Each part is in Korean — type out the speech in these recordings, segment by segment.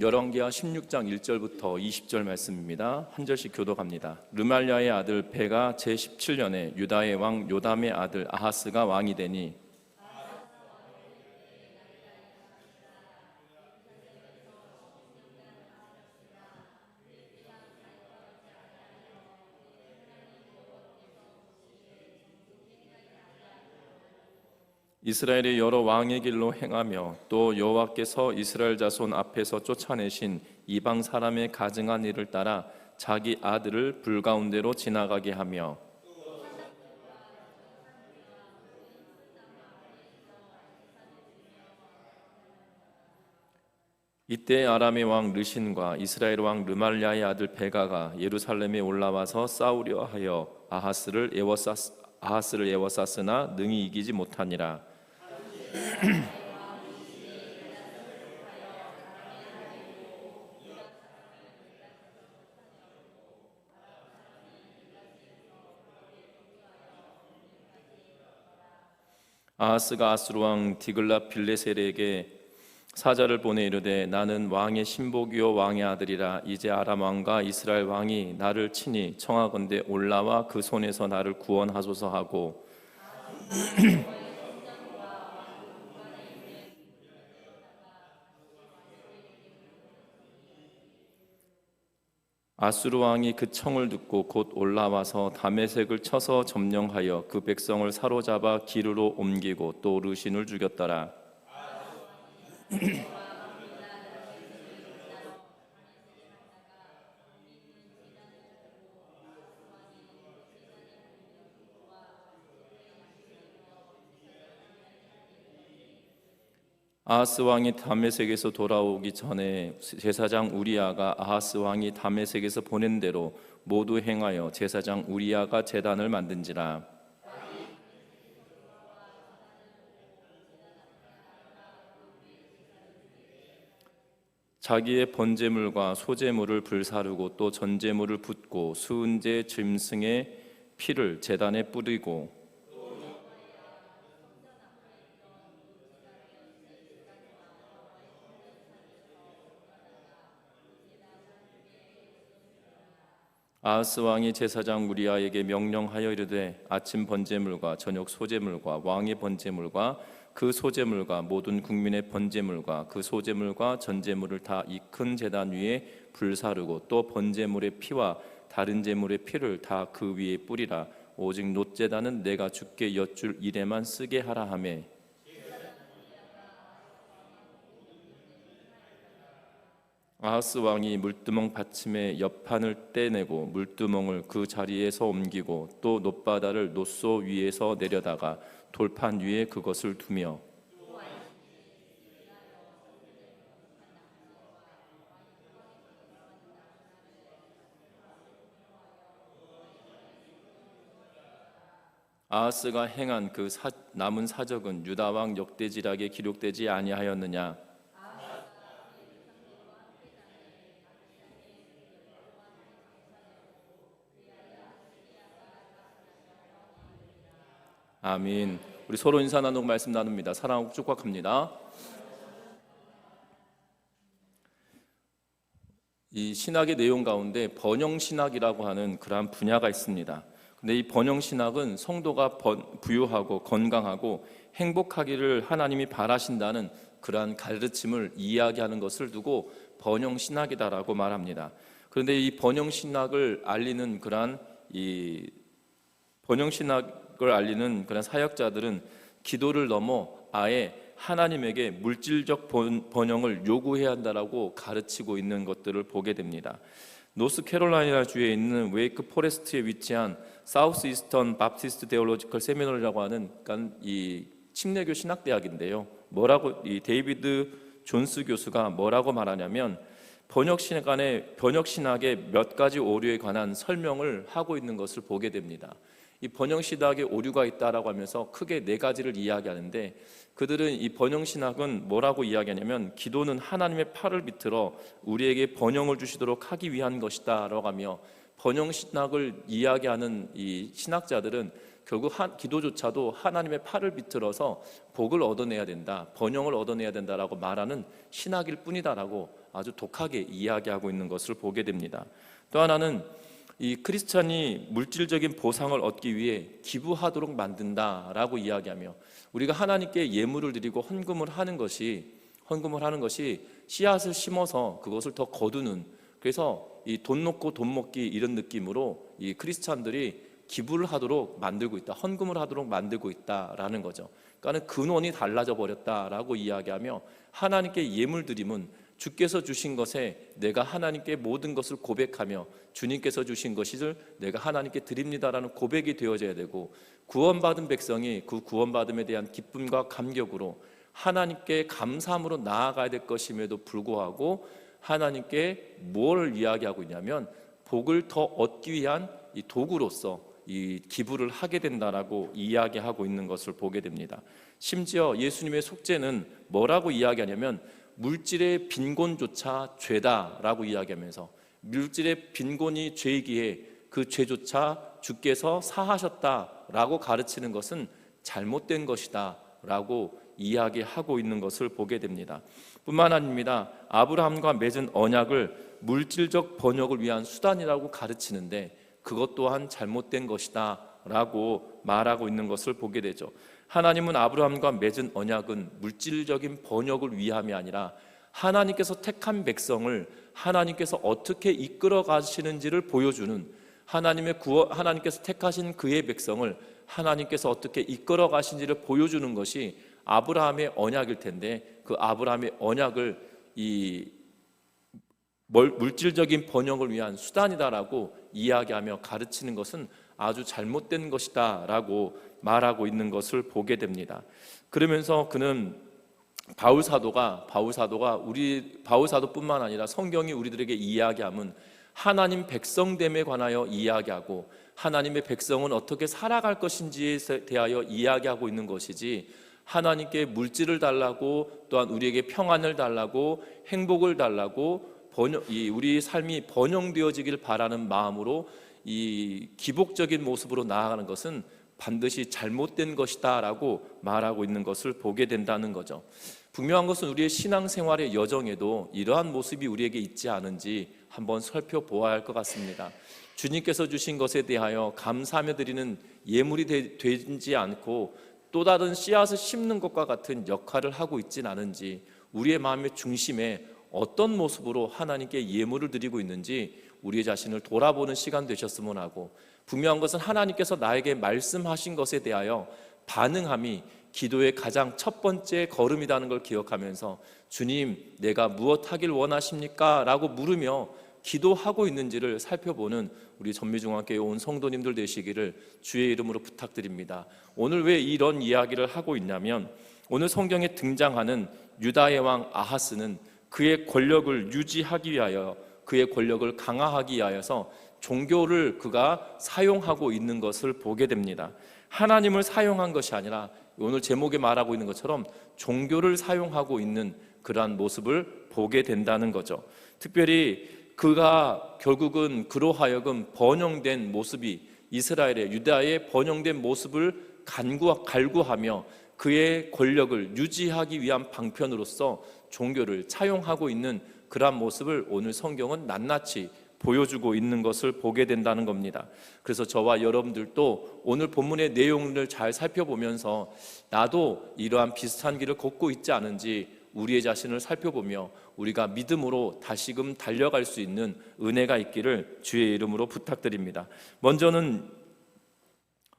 열왕기하 16장 1절부터 20절 말씀입니다. 한 절씩 교독합니다. 르말랴의 아들 베가 제17년에 유다의 왕 요담의 아들 아하스가 왕이 되니 이스라엘의 여러 왕의 길로 행하며 또 여호와께서 이스라엘 자손 앞에서 쫓아내신 이방 사람의 가증한 일을 따라 자기 아들을 불 가운데로 지나가게 하며 이때 아람의 왕 르신과 이스라엘 왕 르말랴의 아들 베가가 예루살렘에 올라와서 싸우려 하여 아하스를 에워쌌으나 능히 이기지 못하니라. 아하스가 아수르 왕 디글랏 빌레셀에게 사자를 보내 이르되 나는 왕의 신복이요 왕의 아들이라. 이제 아람 왕과 이스라엘 왕이 나를 치니 청하건대 올라와 그 손에서 나를 구원하소서 하고 아수르 왕이 그 청을 듣고 곧 올라와서 다메섹을 쳐서 점령하여 그 백성을 사로잡아 기르로 옮기고 또 르신을 죽였더라. 아하스 왕이 다메섹에서 돌아오기 전에 제사장 우리야가 아하스 왕이 다메섹에서 보낸 대로 모두 행하여 제사장 우리야가 제단을 만든지라. 자기의 번제물과 소제물을 불사르고 또 전제물을 붓고 수은제 짐승의 피를 제단에 뿌리고 아하스 왕이 제사장 우리야에게 명령하여 이르되 아침 번제물과 저녁 소제물과 왕의 번제물과 그 소제물과 모든 국민의 번제물과 그 소제물과 전제물을 다 이 큰 제단 위에 불사르고 또 번제물의 피와 다른 제물의 피를 다 그 위에 뿌리라. 오직 놋제단은 내가 주께 여쭐 일에만 쓰게 하라 하며 아하스 왕이 물두멍 받침의 옆판을 떼내고 물두멍을 그 자리에서 옮기고 또 놋바다를 놋소 위에서 내려다가 돌판 위에 그것을 두며 아하스가 행한 그 남은 사적은 유다 왕 역대지락에 기록되지 아니하였느냐. 아멘. 우리 서로 인사 나누고 말씀 나눕니다. 사랑하고 축복합니다. 이 신학의 내용 가운데 번영신학이라고 하는 그러한 분야가 있습니다. 근데 이 번영신학은 성도가 부유하고 건강하고 행복하기를 하나님이 바라신다는 그러한 가르침을 이야기하는 것을 두고 번영신학이다라고 말합니다. 그런데 이 번영신학을 알리는 그러한 이 번영신학을 알리는 그런 사역자들은 기도를 넘어 아예 하나님에게 물질적 번영을 요구해야 한다라고 가르치고 있는 것들을 보게 됩니다. 노스캐롤라이나 주에 있는 웨이크 포레스트에 위치한 사우스 이스턴 바프티스트 데올로지컬 세미너리라고 하는 이 침례교 신학대학인데요. 이 데이비드 존스 교수가 뭐라고 말하냐면 번역신학의 몇 가지 오류에 관한 설명을 하고 있는 것을 보게 됩니다. 이 번영신학에 오류가 있다라고 하면서 크게 네 가지를 이야기하는데 그들은 이 번영신학은 뭐라고 이야기하냐면 기도는 하나님의 팔을 비틀어 우리에게 번영을 주시도록 하기 위한 것이다 라고 하며 번영신학을 이야기하는 이 신학자들은 결국 기도조차도 하나님의 팔을 비틀어서 복을 얻어내야 된다, 번영을 얻어내야 된다라고 말하는 신학일 뿐이다라고 아주 독하게 이야기하고 있는 것을 보게 됩니다. 또 하나는 이 크리스찬이 물질적인 보상을 얻기 위해 기부하도록 만든다라고 이야기하며, 우리가 하나님께 예물을 드리고 헌금을 하는 것이 씨앗을 심어서 그것을 더 거두는, 그래서 이 돈 놓고 돈 먹기 이런 느낌으로 이 크리스찬들이 기부를 하도록 만들고 있다, 헌금을 하도록 만들고 있다라는 거죠. 그러니까 근원이 달라져 버렸다라고 이야기하며, 하나님께 예물 드림은 주께서 주신 것에 내가 하나님께 모든 것을 고백하며 주님께서 주신 것을 내가 하나님께 드립니다라는 고백이 되어져야 되고, 구원받은 백성이 그 구원받음에 대한 기쁨과 감격으로 하나님께 감사함으로 나아가야 될 것임에도 불구하고, 하나님께 뭘 이야기하고 있냐면 복을 더 얻기 위한 이 도구로서 이 기부를 하게 된다라고 이야기하고 있는 것을 보게 됩니다. 심지어 예수님의 속죄는 뭐라고 이야기하냐면 물질의 빈곤조차 죄다라고 이야기하면서, 물질의 빈곤이 죄이기에 그 죄조차 주께서 사하셨다라고 가르치는 것은 잘못된 것이다 라고 이야기하고 있는 것을 보게 됩니다. 뿐만 아닙니다. 아브라함과 맺은 언약을 물질적 번영을 위한 수단이라고 가르치는데 그것 또한 잘못된 것이다 라고 말하고 있는 것을 보게 되죠. 하나님은 아브라함과 맺은 언약은 물질적인 번영을 위함이 아니라 하나님께서 택한 백성을 하나님께서 어떻게 이끌어 가시는지를 보여주는, 하나님께서 택하신 그의 백성을 하나님께서 어떻게 이끌어 가신지를 보여주는 것이 아브라함의 언약일 텐데, 그 아브라함의 언약을 이 물질적인 번영을 위한 수단이다라고 이야기하며 가르치는 것은 아주 잘못된 것이다 라고 말하고 있는 것을 보게 됩니다. 그러면서 그는 바울 사도뿐만 아니라 성경이 우리들에게 이야기함은 하나님 백성됨에 관하여 이야기하고, 하나님의 백성은 어떻게 살아갈 것인지에 대하여 이야기하고 있는 것이지, 하나님께 물질을 달라고, 또한 우리에게 평안을 달라고, 행복을 달라고, 우리 삶이 번영되어지길 바라는 마음으로 이 기복적인 모습으로 나아가는 것은 반드시 잘못된 것이다 라고 말하고 있는 것을 보게 된다는 거죠. 분명한 것은 우리의 신앙생활의 여정에도 이러한 모습이 우리에게 있지 않은지 한번 살펴보아야 할 것 같습니다. 주님께서 주신 것에 대하여 감사하며 드리는 예물이 되지 않고 또 다른 씨앗을 심는 것과 같은 역할을 하고 있진 않은지, 우리의 마음의 중심에 어떤 모습으로 하나님께 예물을 드리고 있는지 우리 자신을 돌아보는 시간 되셨으면 하고, 분명한 것은 하나님께서 나에게 말씀하신 것에 대하여 반응함이 기도의 가장 첫 번째 걸음이라는 걸 기억하면서, 주님 내가 무엇 하길 원하십니까? 라고 물으며 기도하고 있는지를 살펴보는 우리 전미중앙교회 온 성도님들 되시기를 주의 이름으로 부탁드립니다. 오늘 왜 이런 이야기를 하고 있냐면, 오늘 성경에 등장하는 유다의 왕 아하스는 그의 권력을 유지하기 위하여, 그의 권력을 강화하기 위하여서 종교를 그가 사용하고 있는 것을 보게 됩니다. 하나님을 사용한 것이 아니라 오늘 제목에 말하고 있는 것처럼 종교를 사용하고 있는 그러한 모습을 보게 된다는 거죠. 특별히 그가 결국은 그로 하여금 번영된 모습이, 이스라엘의 유다의 번영된 모습을 갈구하며 그의 권력을 유지하기 위한 방편으로서 종교를 차용하고 있는 그러한 모습을 오늘 성경은 낱낱이 보여주고 있는 것을 보게 된다는 겁니다. 그래서 저와 여러분들도 오늘 본문의 내용을 잘 살펴보면서 나도 이러한 비슷한 길을 걷고 있지 않은지 우리의 자신을 살펴보며 우리가 믿음으로 다시금 달려갈 수 있는 은혜가 있기를 주의 이름으로 부탁드립니다. 먼저는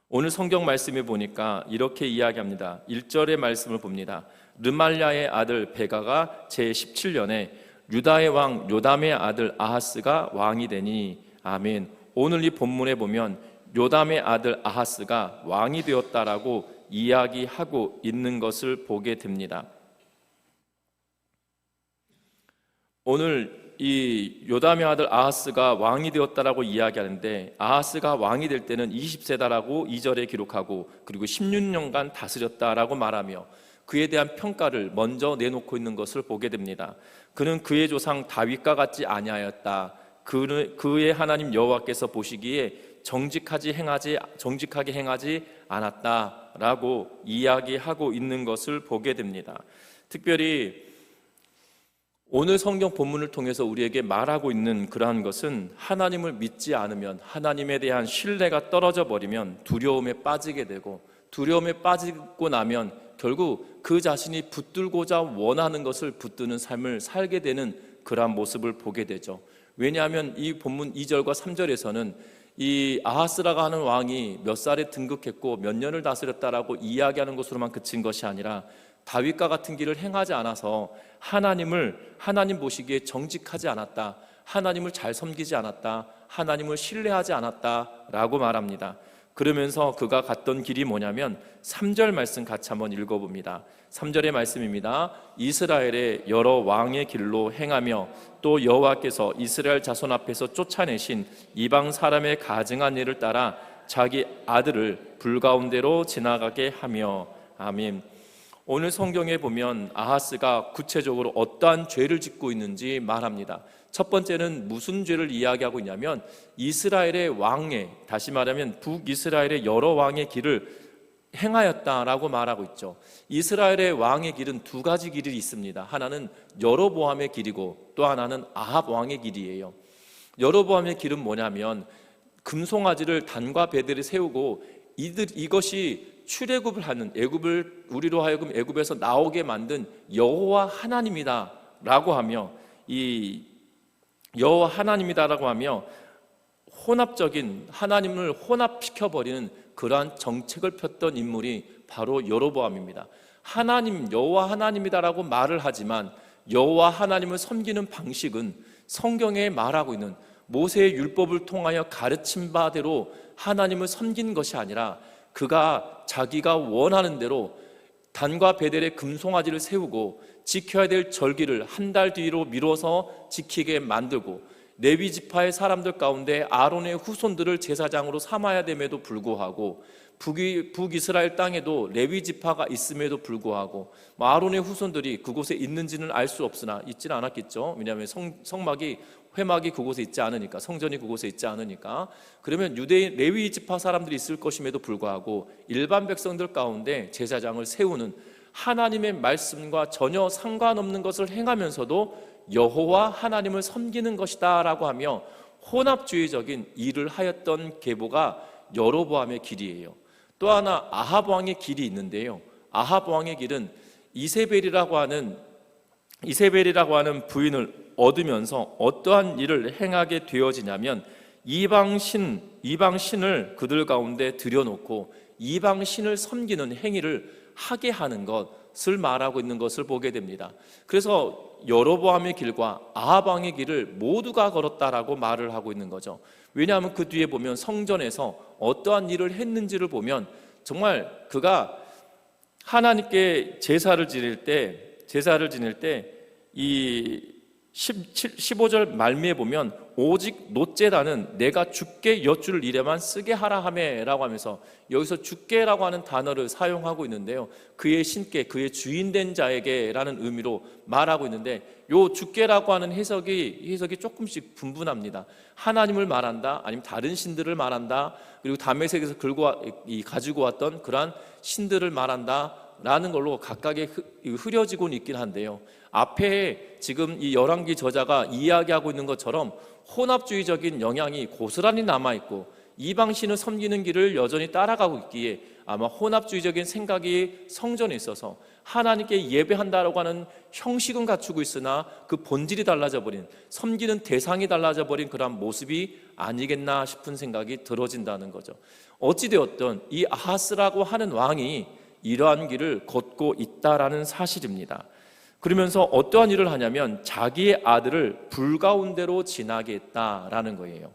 오늘 성경 말씀에 보니까 이렇게 이야기합니다. 1절의 말씀을 봅니다. 르말랴의 아들 베가가 제17년에 유다의 왕 요담의 아들 아하스가 왕이 되니. 아멘. 오늘 이 본문에 보면 요담의 아들 아하스가 왕이 되었다라고 이야기하고 있는 것을 보게 됩니다. 오늘 이 요담의 아들 아하스가 왕이 되었다라고 이야기하는데, 아하스가 왕이 될 때는 20세다라고 2절에 기록하고, 그리고 16년간 다스렸다라고 말하며 그에 대한 평가를 먼저 내놓고 있는 것을 보게 됩니다. 그는 그의 조상 다윗과 같지 아니하였다. 그의 하나님 여호와께서 보시기에 정직하게 행하지 않았다라고 이야기하고 있는 것을 보게 됩니다. 특별히 오늘 성경 본문을 통해서 우리에게 말하고 있는 그러한 것은 하나님을 믿지 않으면, 하나님에 대한 신뢰가 떨어져 버리면 두려움에 빠지게 되고, 두려움에 빠지고 나면 결국 그 자신이 붙들고자 원하는 것을 붙드는 삶을 살게 되는 그러한 모습을 보게 되죠. 왜냐하면 이 본문 2절과 3절에서는 이 아하스라가 하는 왕이 몇 살에 등극했고 몇 년을 다스렸다라고 이야기하는 것으로만 그친 것이 아니라 다윗과 같은 길을 행하지 않아서 하나님 보시기에 정직하지 않았다, 하나님을 잘 섬기지 않았다, 하나님을 신뢰하지 않았다라고 말합니다. 그러면서 그가 갔던 길이 뭐냐면 3절 말씀 같이 한번 읽어봅니다. 3절의 말씀입니다. 이스라엘의 여러 왕의 길로 행하며 또 여호와께서 이스라엘 자손 앞에서 쫓아내신 이방 사람의 가증한 일을 따라 자기 아들을 불 가운데로 지나가게 하며. 아멘. 오늘 성경에 보면 아하스가 구체적으로 어떠한 죄를 짓고 있는지 말합니다. 첫 번째는 무슨 죄를 이야기하고 있냐면 이스라엘의 왕의, 다시 말하면 북이스라엘의 여러 왕의 길을 행하였다라고 말하고 있죠. 이스라엘의 왕의 길은 두 가지 길이 있습니다. 하나는 여로보암의 길이고 또 하나는 아합 왕의 길이에요. 여로보암의 길은 뭐냐면 금송아지를 단과 베들에 세우고 이것이 출애굽을 하는, 애굽을 우리로 하여금 애굽에서 나오게 만든 여호와 하나님이다라고 하며, 이 여호와 하나님이다라고 하며 혼합적인, 하나님을 혼합시켜버리는 그러한 정책을 폈던 인물이 바로 여로보암입니다. 하나님, 여호와 하나님이다라고 말을 하지만 여호와 하나님을 섬기는 방식은 성경에 말하고 있는 모세의 율법을 통하여 가르친 바대로 하나님을 섬긴 것이 아니라 그가 자기가 원하는 대로 단과 베델에 금송아지를 세우고 지켜야 될 절기를 한 달 뒤로 미뤄서 지키게 만들고, 레위 지파의 사람들 가운데 아론의 후손들을 제사장으로 삼아야 됨에도 불구하고, 북이스라엘 땅에도 레위 지파가 있음에도 불구하고 아론의 후손들이 그곳에 있는지는 알 수 없으나, 있지는 않았겠죠. 왜냐하면 회막이 그곳에 있지 않으니까, 성전이 그곳에 있지 않으니까. 그러면 유대인 레위 지파 사람들이 있을 것임에도 불구하고 일반 백성들 가운데 제사장을 세우는, 하나님의 말씀과 전혀 상관없는 것을 행하면서도 여호와 하나님을 섬기는 것이다 라고 하며 혼합주의적인 일을 하였던 계보가 여로보암의 길이에요. 또 하나 아합 왕의 길이 있는데요, 아합 왕의 길은 이세벨이라고 하는 부인을 얻으면서 어떠한 일을 행하게 되어지냐면 이방신을 그들 가운데 들여놓고 이방신을 섬기는 행위를 하게 하는 것을 말하고 있는 것을 보게 됩니다. 그래서 여로보암의 길과 아합 왕의 길을 모두가 걸었다라고 말을 하고 있는 거죠. 왜냐하면 그 뒤에 보면 성전에서 어떠한 일을 했는지를 보면 정말 그가 하나님께 제사를 지낼 때 이 15절 말미에 보면 오직 놋제단은 내가 주께 여쭈를 일에만 쓰게 하라 하매라고 하면서 여기서 주께라고 하는 단어를 사용하고 있는데요, 그의 신께, 그의 주인된 자에게라는 의미로 말하고 있는데, 요 주께라고 하는 해석이 조금씩 분분합니다. 하나님을 말한다, 아니면 다른 신들을 말한다, 그리고 다메섹에서 가지고 왔던 그러한 신들을 말한다 라는 걸로 각각의 흐려지고는 있긴 한데요, 앞에 지금 이 열왕기 저자가 이야기하고 있는 것처럼 혼합주의적인 영향이 고스란히 남아있고 이방신을 섬기는 길을 여전히 따라가고 있기에 아마 혼합주의적인 생각이 성전에 있어서 하나님께 예배한다라고 하는 형식은 갖추고 있으나 그 본질이 달라져버린, 섬기는 대상이 달라져버린 그런 모습이 아니겠나 싶은 생각이 들어진다는 거죠. 어찌되었든 이 아하스라고 하는 왕이 이러한 길을 걷고 있다라는 사실입니다. 그러면서 어떠한 일을 하냐면 자기의 아들을 불 가운데로 지나게 했다라는 거예요.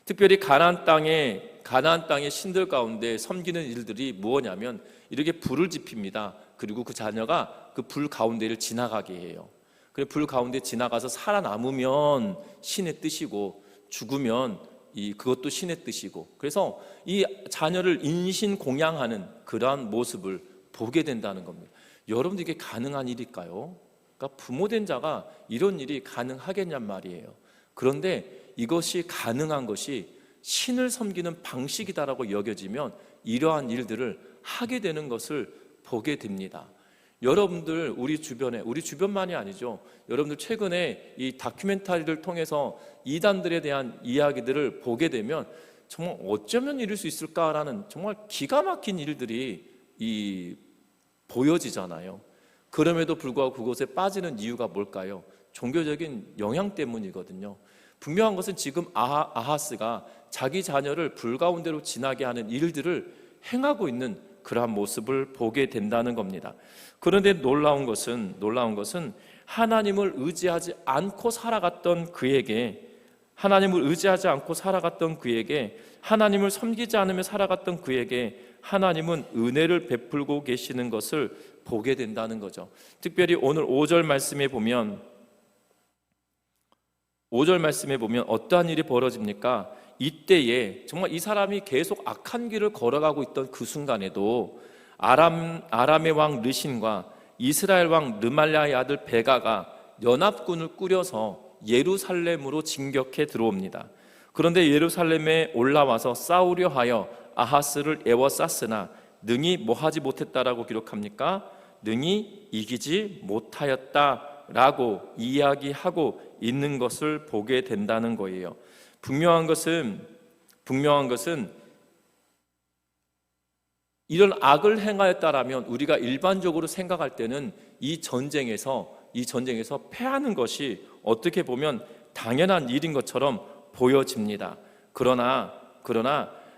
특별히 가나안 땅의 신들 가운데 섬기는 일들이 무엇이냐면 이렇게 불을 지핍니다. 그리고 그 자녀가 그 불 가운데를 지나가게 해요. 그래, 불 가운데 지나가서 살아남으면 신의 뜻이고 죽으면 그것도 신의 뜻이고, 그래서 이 자녀를 인신공양하는 그러한 모습을 보게 된다는 겁니다. 여러분들 이게 가능한 일일까요? 그러니까 부모된 자가 이런 일이 가능하겠냔 말이에요. 그런데 이것이 가능한 것이 신을 섬기는 방식이다라고 여겨지면 이러한 일들을 하게 되는 것을 보게 됩니다. 여러분들 우리 주변만이 아니죠. 여러분들 최근에 이 다큐멘터리를 통해서 이단들에 대한 이야기들을 보게 되면 정말 어쩌면 이럴 수 있을까라는 정말 기가 막힌 일들이 보여지잖아요. 그럼에도 불구하고 그곳에 빠지는 이유가 뭘까요? 종교적인 영향 때문이거든요. 분명한 것은 지금 아하스가 자기 자녀를 불가운데로 지나게 하는 일들을 행하고 있는 그러한 모습을 보게 된다는 겁니다. 그런데 놀라운 것은 하나님을 의지하지 않고 살아갔던 그에게, 하나님을 섬기지 않으며 살아갔던 그에게 하나님은 은혜를 베풀고 계시는 것을 보게 된다는 거죠. 특별히 오늘 5절 말씀에 보면 어떠한 일이 벌어집니까? 이때에 정말 이 사람이 계속 악한 길을 걸어가고 있던 그 순간에도 아람의 왕 르신과 이스라엘 왕 르말랴의 아들 베가가 연합군을 꾸려서 예루살렘으로 진격해 들어옵니다. 그런데 예루살렘에 올라와서 싸우려 하여 아하스를 에워쌌으나 능히 뭐하지 못했다라고 기록합니까? 능히 이기지 못하였다라고 이야기하고 있는 것을 보게 된다는 거예요. 분명한 것은 이런 악을 행하였다라면 우리가 일반적으로 생각할 때는 이 전쟁에서 패하는 것이 어떻게 보면 당연한 일인 것처럼 보여집니다. 그러나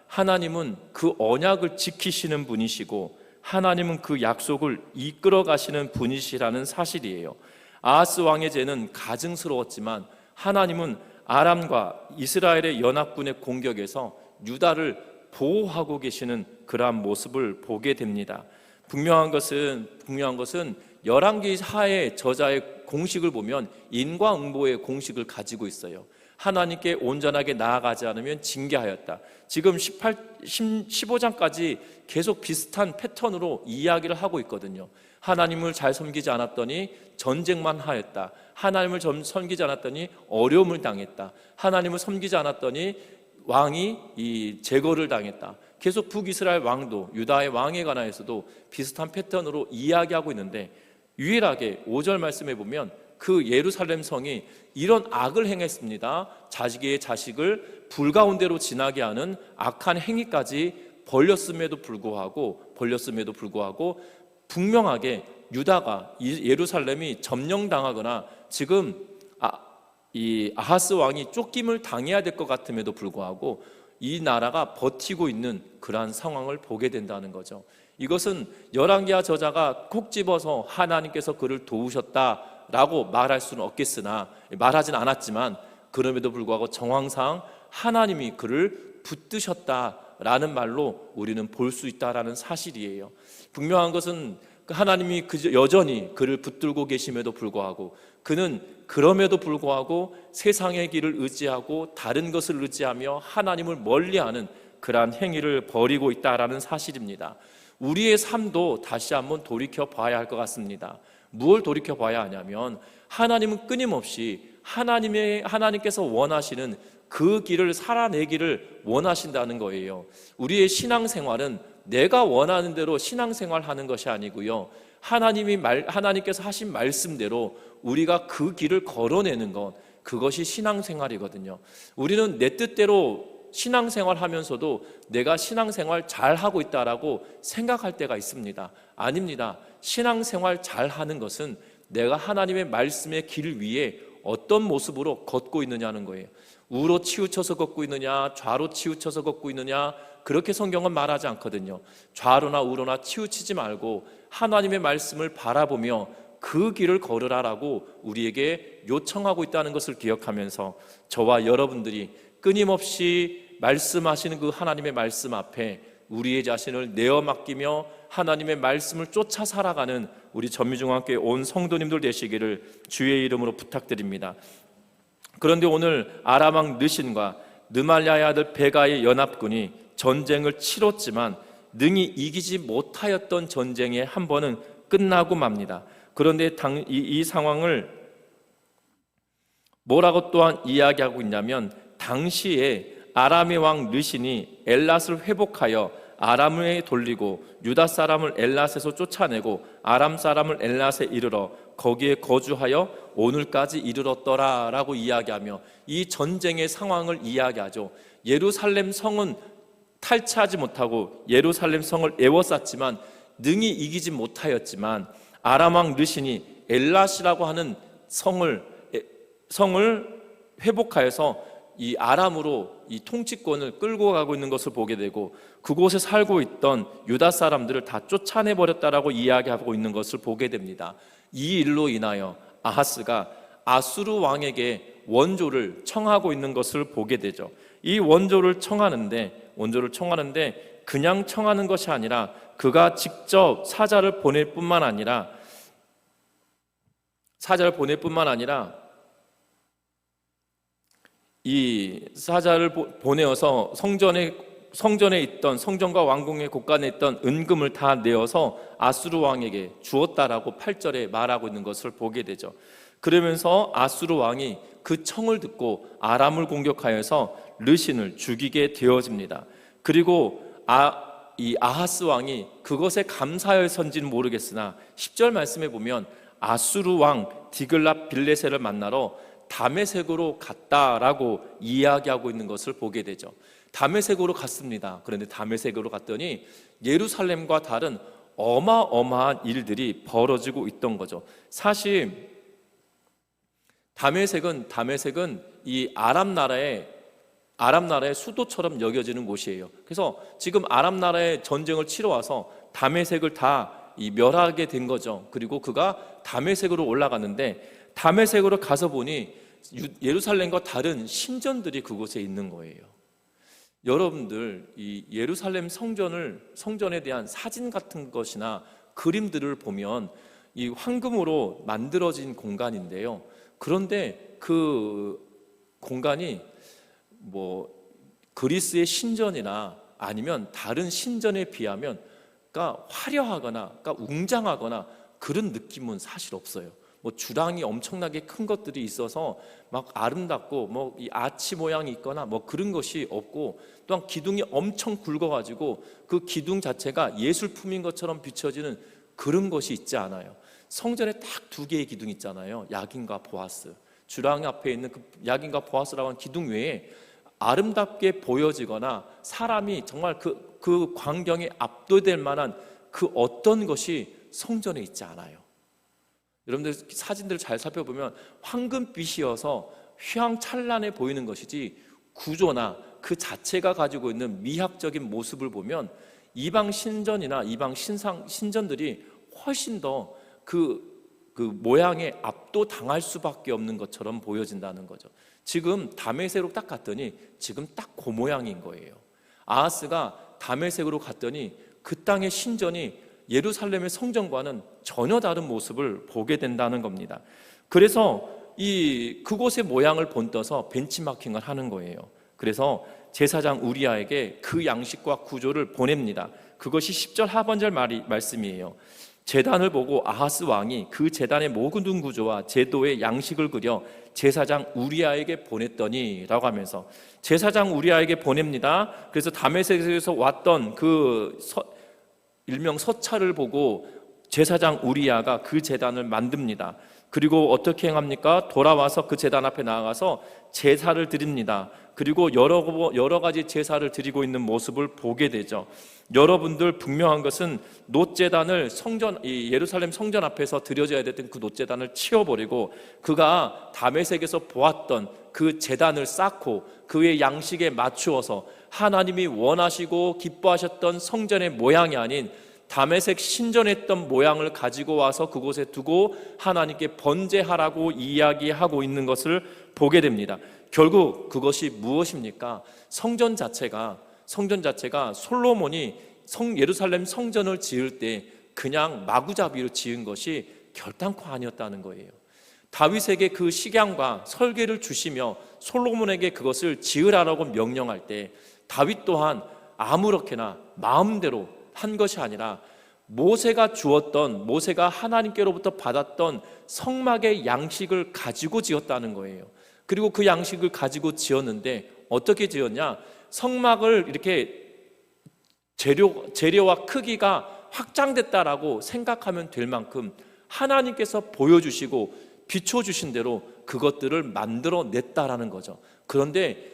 하나님은 그 언약을 지키시는 분이시고 하나님은 그 약속을 이끌어 가시는 분이시라는 사실이에요. 아하스 왕의 죄는 가증스러웠지만 하나님은 아람과 이스라엘의 연합군의 공격에서 유다를 보호하고 계시는 그러한 모습을 보게 됩니다. 분명한 것은 열왕기 하의 저자의 공식을 보면 인과응보의 공식을 가지고 있어요. 하나님께 온전하게 나아가지 않으면 징계하였다. 지금 15장까지 계속 비슷한 패턴으로 이야기를 하고 있거든요. 하나님을 잘 섬기지 않았더니 전쟁만 하였다. 하나님을 섬기지 않았더니 어려움을 당했다. 하나님을 섬기지 않았더니 왕이 제거를 당했다. 계속 북이스라엘 왕도 유다의 왕에 관하여서도 비슷한 패턴으로 이야기하고 있는데 유일하게 5절 말씀에 보면 그 예루살렘 성이 이런 악을 행했습니다. 자식의 자식을 불가운데로 지나게 하는 악한 행위까지 벌렸음에도 불구하고 분명하게 유다가 예루살렘이 점령당하거나 지금 이 아하스 왕이 쫓김을 당해야 될 것 같음에도 불구하고 이 나라가 버티고 있는 그러한 상황을 보게 된다는 거죠. 이것은 열왕기하 저자가 콕 집어서 하나님께서 그를 도우셨다라고 말할 수는 없겠으나 말하진 않았지만 그럼에도 불구하고 정황상 하나님이 그를 붙드셨다라는 말로 우리는 볼 수 있다라는 사실이에요. 분명한 것은 하나님이 여전히 그를 붙들고 계심에도 불구하고 그는 그럼에도 불구하고 세상의 길을 의지하고 다른 것을 의지하며 하나님을 멀리하는 그러한 행위를 벌이고 있다라는 사실입니다. 우리의 삶도 다시 한번 돌이켜 봐야 할 것 같습니다. 무엇을 돌이켜 봐야 하냐면 하나님은 끊임없이 하나님께서 원하시는 그 길을 살아내기를 원하신다는 거예요. 우리의 신앙생활은 내가 원하는 대로 신앙생활하는 것이 아니고요, 하나님께서 하신 말씀대로 우리가 그 길을 걸어내는 것, 그것이 신앙생활이거든요. 우리는 내 뜻대로 신앙생활하면서도 내가 신앙생활 잘하고 있다라고 생각할 때가 있습니다. 아닙니다. 신앙생활 잘하는 것은 내가 하나님의 말씀의 길 위에 어떤 모습으로 걷고 있느냐는 거예요. 우로 치우쳐서 걷고 있느냐, 좌로 치우쳐서 걷고 있느냐, 그렇게 성경은 말하지 않거든요. 좌로나 우로나 치우치지 말고 하나님의 말씀을 바라보며 그 길을 걸으라라고 우리에게 요청하고 있다는 것을 기억하면서 저와 여러분들이 끊임없이 말씀하시는 그 하나님의 말씀 앞에 우리의 자신을 내어 맡기며 하나님의 말씀을 쫓아 살아가는 우리 전미중앙교회 온 성도님들 되시기를 주의 이름으로 부탁드립니다. 그런데 오늘 아람 왕 르신과 르말랴의 아들 베가의 연합군이 전쟁을 치렀지만 능히 이기지 못하였던 전쟁의 한 번은 끝나고 맙니다. 그런데 이 상황을 뭐라고 또한 이야기하고 있냐면 당시에 아람의 왕 르신이 엘랏을 회복하여 아람에 돌리고 유다 사람을 엘랏에서 쫓아내고 아람 사람을 엘랏에 이르러 거기에 거주하여 오늘까지 이르렀더라 라고 이야기하며 이 전쟁의 상황을 이야기하죠. 예루살렘 성은 탈취하지 못하고 예루살렘 성을 에워쌌지만 능히 이기지 못하였지만 아람 왕 르신이 엘랏이라고 하는 성을 회복하여서 이 아람으로 이 통치권을 끌고 가고 있는 것을 보게 되고 그곳에 살고 있던 유다 사람들을 다 쫓아내 버렸다라고 이야기하고 있는 것을 보게 됩니다. 이 일로 인하여 아하스가 아수르 왕에게 원조를 청하고 있는 것을 보게 되죠. 이 원조를 청하는데 그냥 청하는 것이 아니라 그가 직접 사자를 보낼 뿐만 아니라 이 사자를 보내어서 성전에 있던 성전과 왕궁의 곳간에 있던 은금을 다 내어서 아수르 왕에게 주었다라고 8절에 말하고 있는 것을 보게 되죠. 그러면서 아수르 왕이 그 청을 듣고 아람을 공격하여서 르신을 죽이게 되어집니다. 그리고 이 아하스 왕이 그것에 감사하였는지는 모르겠으나 10절 말씀에 보면 아수르 왕 디글랏 빌레셋을 만나러 다메섹으로 갔다라고 이야기하고 있는 것을 보게 되죠. 다메섹으로 갔습니다. 그런데 다메섹으로 갔더니 예루살렘과 다른 어마어마한 일들이 벌어지고 있던 거죠. 사실 다메섹은 이 아람 나라의 수도처럼 여겨지는 곳이에요. 그래서 지금 아람 나라의 전쟁을 치러 와서 다메섹을 다 멸하게 된 거죠. 그리고 그가 다메섹으로 올라갔는데 다메섹으로 가서 보니 예루살렘과 다른 신전들이 그곳에 있는 거예요. 여러분들 이 예루살렘 성전에 대한 사진 같은 것이나 그림들을 보면 이 황금으로 만들어진 공간인데요. 그런데 그 공간이 그리스의 신전이나 아니면 다른 신전에 비하면 그러니까 화려하거나 그러니까 웅장하거나 그런 느낌은 사실 없어요. 주랑이 엄청나게 큰 것들이 있어서 막 아름답고 이 아치 모양이 있거나 그런 것이 없고, 또한 기둥이 엄청 굵어가지고 그 기둥 자체가 예술품인 것처럼 비춰지는 그런 것이 있지 않아요. 성전에 딱 2개의 기둥 있잖아요. 야긴과 보아스. 주랑 앞에 있는 그 야긴과 보아스라고 하는 기둥 외에 아름답게 보여지거나 사람이 정말 그 광경에 압도될 만한 그 어떤 것이 성전에 있지 않아요. 여러분들 사진들을 잘 살펴보면 황금빛이어서 휘황찬란해 보이는 것이지 구조나 그 자체가 가지고 있는 미학적인 모습을 보면 이방 신전이나 이방 신전들이 훨씬 더 그 모양에 압도당할 수밖에 없는 것처럼 보여진다는 거죠. 지금 다메섹으로 딱 갔더니 지금 딱 그 모양인 거예요. 아하스가 다메섹으로 갔더니 그 땅의 신전이 예루살렘의 성전과는 전혀 다른 모습을 보게 된다는 겁니다. 그래서 그곳의 모양을 본떠서 벤치마킹을 하는 거예요. 그래서 제사장 우리아에게 그 양식과 구조를 보냅니다. 그것이 10절 하반절 말씀이에요. 제단을 보고 아하스 왕이 그 제단의 모든 구조와 제도의 양식을 그려 제사장 우리아에게 보냈더니 라고 하면서 제사장 우리아에게 보냅니다. 그래서 다메섹에서 왔던 일명 서찰을 보고 제사장 우리아가 그 제단을 만듭니다. 그리고 어떻게 행합니까? 돌아와서 그 제단 앞에 나아가서 제사를 드립니다. 그리고 여러 가지 제사를 드리고 있는 모습을 보게 되죠. 여러분들 분명한 것은 놋제단을 예루살렘 성전 앞에서 드려져야 됐던 그 놋제단을 치워버리고 그가 다메섹에서 보았던 그 제단을 쌓고 그의 양식에 맞추어서 하나님이 원하시고 기뻐하셨던 성전의 모양이 아닌 다메섹 신전에 있던 모양을 가지고 와서 그곳에 두고 하나님께 번제하라고 이야기하고 있는 것을 보게 됩니다. 결국 그것이 무엇입니까? 성전 자체가 솔로몬이 예루살렘 성전을 지을 때 그냥 마구잡이로 지은 것이 결단코 아니었다는 거예요. 다윗에게 그 식양과 설계를 주시며 솔로몬에게 그것을 지으라고 명령할 때 다윗 또한 아무렇게나 마음대로 한 것이 아니라 모세가 하나님께로부터 받았던 성막의 양식을 가지고 지었다는 거예요. 그리고 그 양식을 가지고 지었는데 어떻게 지었냐? 성막을 이렇게 재료와 크기가 확장됐다라고 생각하면 될 만큼 하나님께서 보여주시고 비춰주신 대로 그것들을 만들어냈다라는 거죠. 그런데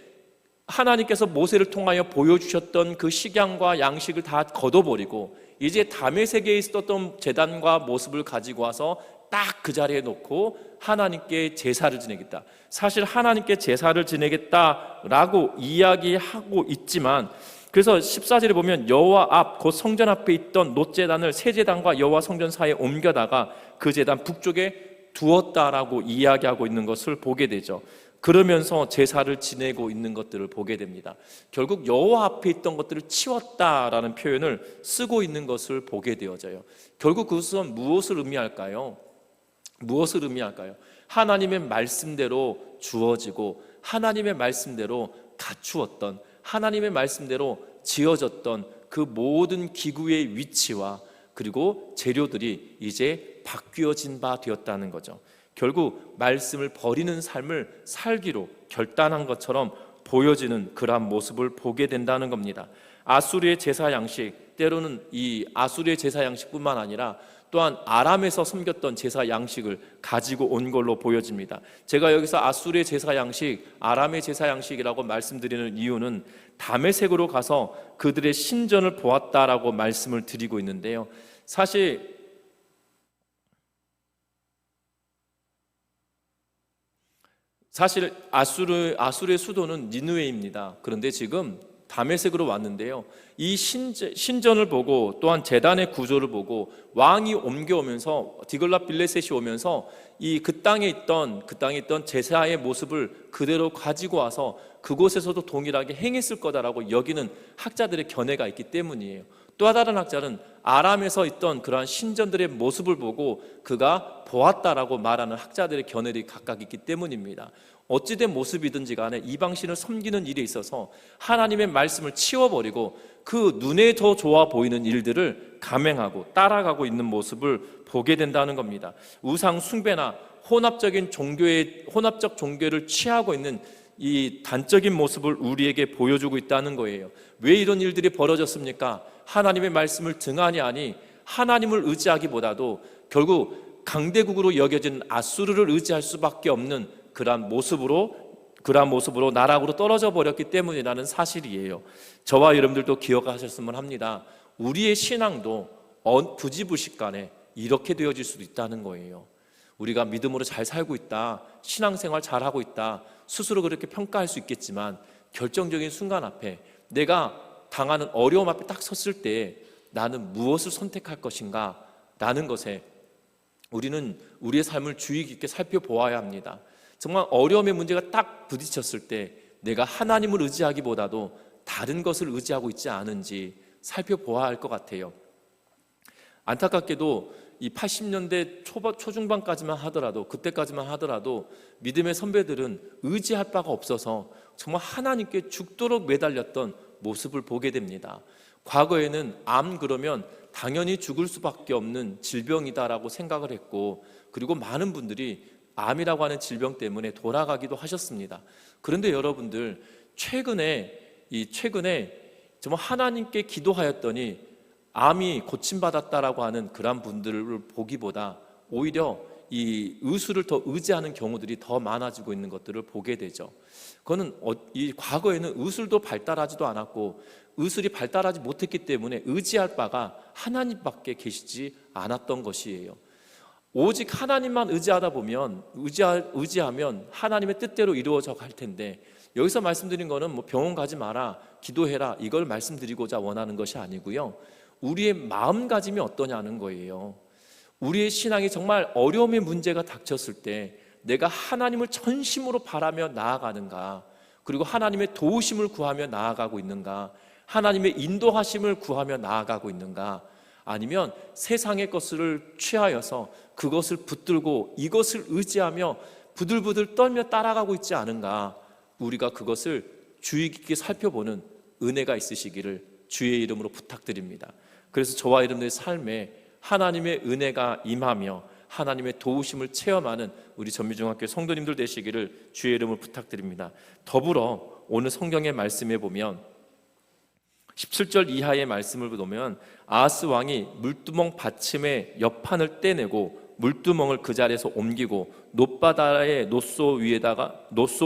하나님께서 모세를 통하여 보여주셨던 그 식양과 양식을 다 걷어버리고 이제 담의 세계에 있었던 제단과 모습을 가지고 와서 딱 그 자리에 놓고 하나님께 제사를 지내겠다. 사실 하나님께 제사를 지내겠다라고 이야기하고 있지만, 그래서 14절에 보면 여호와 앞 곧 성전 앞에 있던 놋제단을 새 제단과 여호와 성전 사이에 옮겨다가 그 제단 북쪽에 두었다라고 이야기하고 있는 것을 보게 되죠. 그러면서 제사를 지내고 있는 것들을 보게 됩니다. 결국 여호와 앞에 있던 것들을 치웠다라는 표현을 쓰고 있는 것을 보게 되어져요. 결국 그것은 무엇을 의미할까요? 무엇을 의미할까요? 하나님의 말씀대로 주어지고 하나님의 말씀대로 갖추었던, 하나님의 말씀대로 지어졌던 그 모든 기구의 위치와 그리고 재료들이 이제 바뀌어진 바 되었다는 거죠. 결국 말씀을 버리는 삶을 살기로 결단한 것처럼 보여지는 그러한 모습을 보게 된다는 겁니다. 아수르의 제사 양식, 때로는 이 아수르의 제사 양식뿐만 아니라 또한 아람에서 섬겼던 제사 양식을 가지고 온 걸로 보여집니다. 제가 여기서 아수르의 제사 양식, 아람의 제사 양식이라고 말씀드리는 이유는 다메섹으로 가서 그들의 신전을 보았다라고 말씀을 드리고 있는데요. 사실 아수르의 수도는 니느웨입니다. 그런데 지금 다메섹으로 왔는데요. 이 신전을 보고 또한 제단의 구조를 보고 왕이 옮겨오면서 디글랏 빌레셋이 오면서 그 땅에 있던 제사의 모습을 그대로 가지고 와서 그곳에서도 동일하게 행했을 거다라고 여기는 학자들의 견해가 있기 때문이에요. 또 다른 학자는 아람에서 있던 그러한 신전들의 모습을 보고 그가 보았다라고 말하는 학자들의 견해들이 각각 있기 때문입니다. 어찌된 모습이든지 간에 이방신을 섬기는 일에 있어서 하나님의 말씀을 치워버리고 그 눈에 더 좋아 보이는 일들을 감행하고 따라가고 있는 모습을 보게 된다는 겁니다. 우상 숭배나 혼합적 종교를 취하고 있는 이 단적인 모습을 우리에게 보여주고 있다는 거예요. 왜 이런 일들이 벌어졌습니까? 하나님의 말씀을 등한히 하니 하나님을 의지하기보다도 결국 강대국으로 여겨진 아수르를 의지할 수밖에 없는 그러한 모습으로 나락으로 떨어져 버렸기 때문이라는 사실이에요. 저와 여러분들도 기억하셨으면 합니다. 우리의 신앙도 부지불식간에 이렇게 되어질 수도 있다는 거예요. 우리가 믿음으로 잘 살고 있다, 신앙생활 잘하고 있다, 스스로 그렇게 평가할 수 있겠지만 결정적인 순간 앞에 내가 당하는 어려움 앞에 딱 섰을 때 나는 무엇을 선택할 것인가 라는 것에 우리는 우리의 삶을 주의 깊게 살펴보아야 합니다. 정말 어려움의 문제가 딱 부딪혔을 때 내가 하나님을 의지하기보다도 다른 것을 의지하고 있지 않은지 살펴보아야 할 것 같아요. 안타깝게도 이 80년대 초중반까지만 하더라도, 그때까지만 하더라도 믿음의 선배들은 의지할 바가 없어서 정말 하나님께 죽도록 매달렸던 모습을 보게 됩니다. 과거에는 암 그러면 당연히 죽을 수밖에 없는 질병이다라고 생각을 했고, 그리고 많은 분들이 암이라고 하는 질병 때문에 돌아가기도 하셨습니다. 그런데 여러분들 최근에 정말 하나님께 기도하였더니 암이 고침받았다라고 하는 그런 분들을 보기보다 오히려 이 의술을 더 의지하는 경우들이 더 많아지고 있는 것들을 보게 되죠. 그거는 이 과거에는 의술도 발달하지도 않았고 의술이 발달하지 못했기 때문에 의지할 바가 하나님밖에 계시지 않았던 것이에요. 오직 하나님만 의지하다 보면 의지하면 하나님의 뜻대로 이루어져 갈 텐데, 여기서 말씀드린 거는 뭐 병원 가지 마라, 기도해라, 이걸 말씀드리고자 원하는 것이 아니고요. 우리의 마음가짐이 어떠냐는 거예요. 우리의 신앙이 정말 어려움의 문제가 닥쳤을 때 내가 하나님을 전심으로 바라며 나아가는가, 그리고 하나님의 도우심을 구하며 나아가고 있는가, 하나님의 인도하심을 구하며 나아가고 있는가, 아니면 세상의 것을 취하여서 그것을 붙들고 이것을 의지하며 부들부들 떨며 따라가고 있지 않은가, 우리가 그것을 주의 깊게 살펴보는 은혜가 있으시기를 주의 이름으로 부탁드립니다. 그래서 저와 여러분들의 삶에 하나님의 은혜가 임하며 하나님의 도우심을 체험하는 우리 전미중학교 성도님들 되시기를 주의 이름으로 부탁드립니다. 더불어 오늘 성경의 말씀에 보면 17절 이하의 말씀을 보면 아하스 왕이 물두멍 받침의 옆판을 떼내고 물두멍을 그 자리에서 옮기고 놋바다의 노소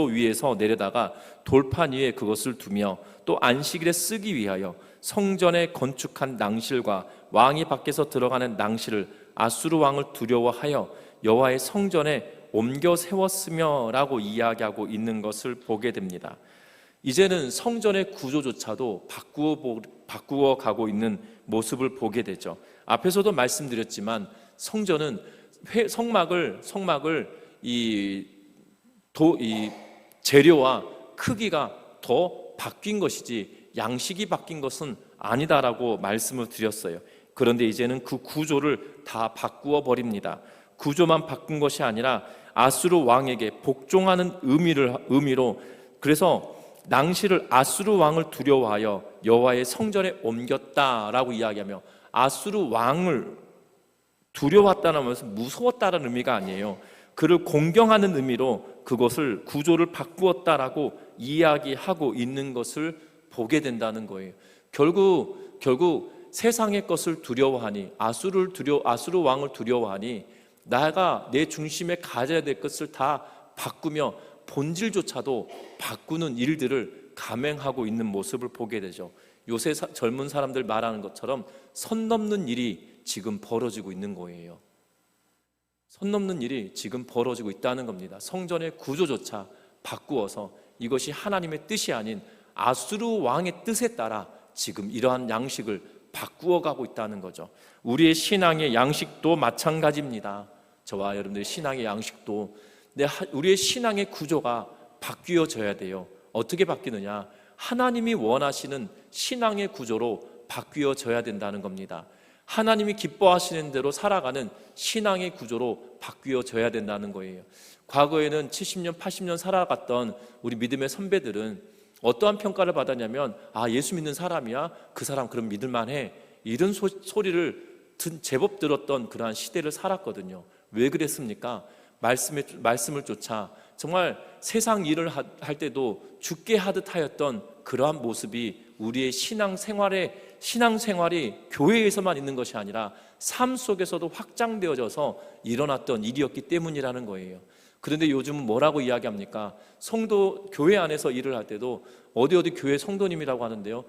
위에서 내려다가 돌판 위에 그것을 두며 또 안식일에 쓰기 위하여 성전에 건축한 낭실과 왕이 밖에서 들어가는 낭실을 아수르 왕을 두려워하여 여호와의 성전에 옮겨 세웠으며라고 이야기하고 있는 것을 보게 됩니다. 이제는 성전의 구조조차도 바꾸어 가고 있는 모습을 보게 되죠. 앞에서도 말씀드렸지만 성전은 성막을 이 재료와 크기가 더 바뀐 것이지 양식이 바뀐 것은 아니다라고 말씀을 드렸어요. 그런데 이제는 그 구조를 다 바꾸어 버립니다. 구조만 바꾼 것이 아니라 아수르 왕에게 복종하는 의미로 그래서 낭실을 아수르 왕을 두려워하여 여호와의 성전에 옮겼다라고 이야기하며 아수르 왕을 두려웠다는 것은 무서웠다는 의미가 아니에요. 그를 공경하는 의미로 그것을 구조를 바꾸었다라고 이야기하고 있는 것을 보게 된다는 거예요. 결국 세상의 것을 두려워하니 아수르 왕을 두려워하니 내가 내 중심에 가져야 될 것을 다 바꾸며 본질조차도 바꾸는 일들을 감행하고 있는 모습을 보게 되죠. 요새 젊은 사람들 말하는 것처럼 선 넘는 일이 지금 벌어지고 있는 거예요. 선 넘는 일이 지금 벌어지고 있다는 겁니다. 성전의 구조조차 바꾸어서 이것이 하나님의 뜻이 아닌 아수르 왕의 뜻에 따라 지금 이러한 양식을 바꾸어 가고 있다는 거죠. 우리의 신앙의 양식도 마찬가지입니다. 저와 여러분들의 신앙의 양식도 우리의 신앙의 구조가 바뀌어져야 돼요. 어떻게 바뀌느냐? 하나님이 원하시는 신앙의 구조로 바뀌어져야 된다는 겁니다. 하나님이 기뻐하시는 대로 살아가는 신앙의 구조로 바뀌어져야 된다는 거예요. 과거에는 70년, 80년 살아갔던 우리 믿음의 선배들은 어떠한 평가를 받았냐면 예수 믿는 사람이야? 그 사람 그럼 믿을만해? 이런 소리를 제법 들었던 그러한 시대를 살았거든요. 왜 그랬습니까? 말씀을 쫓아 정말 세상 일을 할 때도 죽게 하듯 하였던 그러한 모습이 우리의 신앙생활이 교회에서만 있는 것이 아니라 삶 속에서도 확장되어져서 일어났던 일이었기 때문이라는 거예요. 그런데 요즘은 뭐라고 이야기합니까? 교회 안에서 일을 할 때도 어디 교회 성도님이라고 하는데요,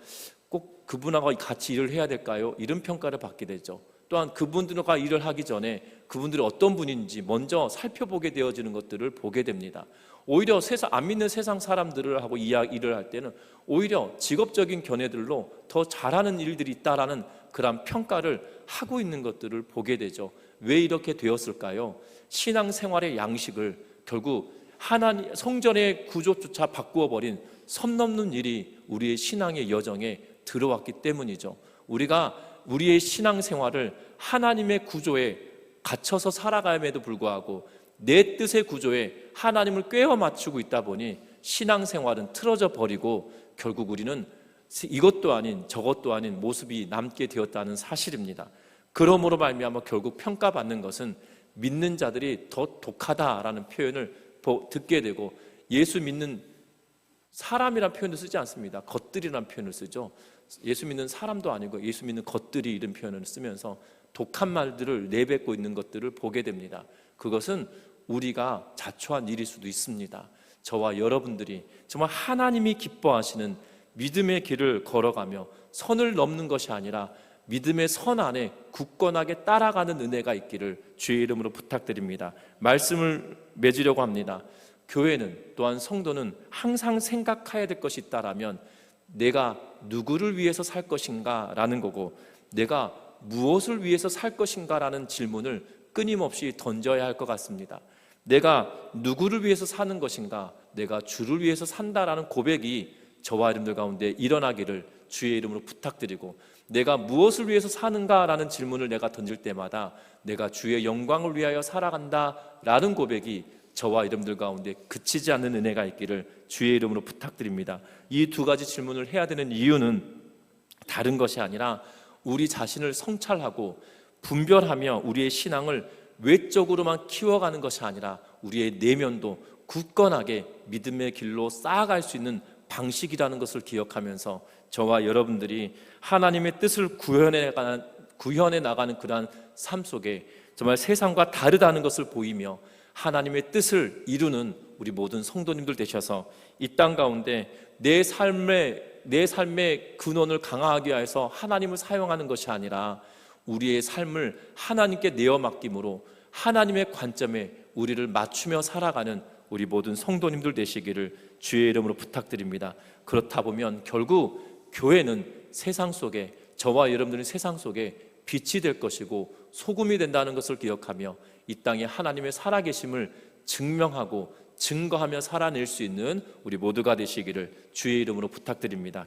꼭 그분하고 같이 일을 해야 될까요? 이런 평가를 받게 되죠. 또한 그분들과 일을 하기 전에 그분들이 어떤 분인지 먼저 살펴보게 되어지는 것들을 보게 됩니다. 오히려 안 믿는 세상 사람들을 하고 일을 할 때는 오히려 직업적인 견해들로 더 잘하는 일들이 있다라는 그런 평가를 하고 있는 것들을 보게 되죠. 왜 이렇게 되었을까요? 신앙생활의 양식을 결국 성전의 구조조차 바꾸어 버린 선 넘는 일이 우리의 신앙의 여정에 들어왔기 때문이죠. 우리가 우리의 신앙생활을 하나님의 구조에 갇혀서 살아감에도 불구하고 내 뜻의 구조에 하나님을 꿰어 맞추고 있다 보니 신앙생활은 틀어져 버리고 결국 우리는 이것도 아닌 저것도 아닌 모습이 남게 되었다는 사실입니다. 그러므로 말미암아 결국 평가받는 것은 믿는 자들이 더 독하다라는 표현을 듣게 되고, 예수 믿는 사람이란 표현을 쓰지 않습니다. 것들이란 표현을 쓰죠. 예수 믿는 사람도 아니고 예수 믿는 것들이 이런 표현을 쓰면서 독한 말들을 내뱉고 있는 것들을 보게 됩니다. 그것은 우리가 자초한 일일 수도 있습니다. 저와 여러분들이 정말 하나님이 기뻐하시는 믿음의 길을 걸어가며 선을 넘는 것이 아니라 믿음의 선 안에 굳건하게 따라가는 은혜가 있기를 주의 이름으로 부탁드립니다. 말씀을 맺으려고 합니다. 교회는 또한 성도는 항상 생각해야 될 것이 있다라면 내가 누구를 위해서 살 것인가 라는 거고, 내가 무엇을 위해서 살 것인가 라는 질문을 끊임없이 던져야 할 것 같습니다. 내가 누구를 위해서 사는 것인가, 내가 주를 위해서 산다라는 고백이 저와 여러분들 가운데 일어나기를 주의 이름으로 부탁드리고, 내가 무엇을 위해서 사는가 라는 질문을 내가 던질 때마다 내가 주의 영광을 위하여 살아간다 라는 고백이 저와 여러분들 가운데 그치지 않는 은혜가 있기를 주의 이름으로 부탁드립니다. 이 두 가지 질문을 해야 되는 이유는 다른 것이 아니라 우리 자신을 성찰하고 분별하며 우리의 신앙을 외적으로만 키워가는 것이 아니라 우리의 내면도 굳건하게 믿음의 길로 쌓아갈 수 있는 방식이라는 것을 기억하면서 저와 여러분들이 하나님의 뜻을 구현해 나가는 그러한 삶 속에 정말 세상과 다르다는 것을 보이며 하나님의 뜻을 이루는 우리 모든 성도님들 되셔서 이 땅 가운데 내 삶의 근원을 강화하기 위해서 하나님을 사용하는 것이 아니라 우리의 삶을 하나님께 내어 맡김으로 하나님의 관점에 우리를 맞추며 살아가는 우리 모든 성도님들 되시기를 주의 이름으로 부탁드립니다. 그렇다 보면 결국 교회는 세상 속에, 저와 여러분들은 세상 속에 빛이 될 것이고 소금이 된다는 것을 기억하며 이 땅에 하나님의 살아계심을 증명하고 증거하며 살아낼 수 있는 우리 모두가 되시기를 주의 이름으로 부탁드립니다.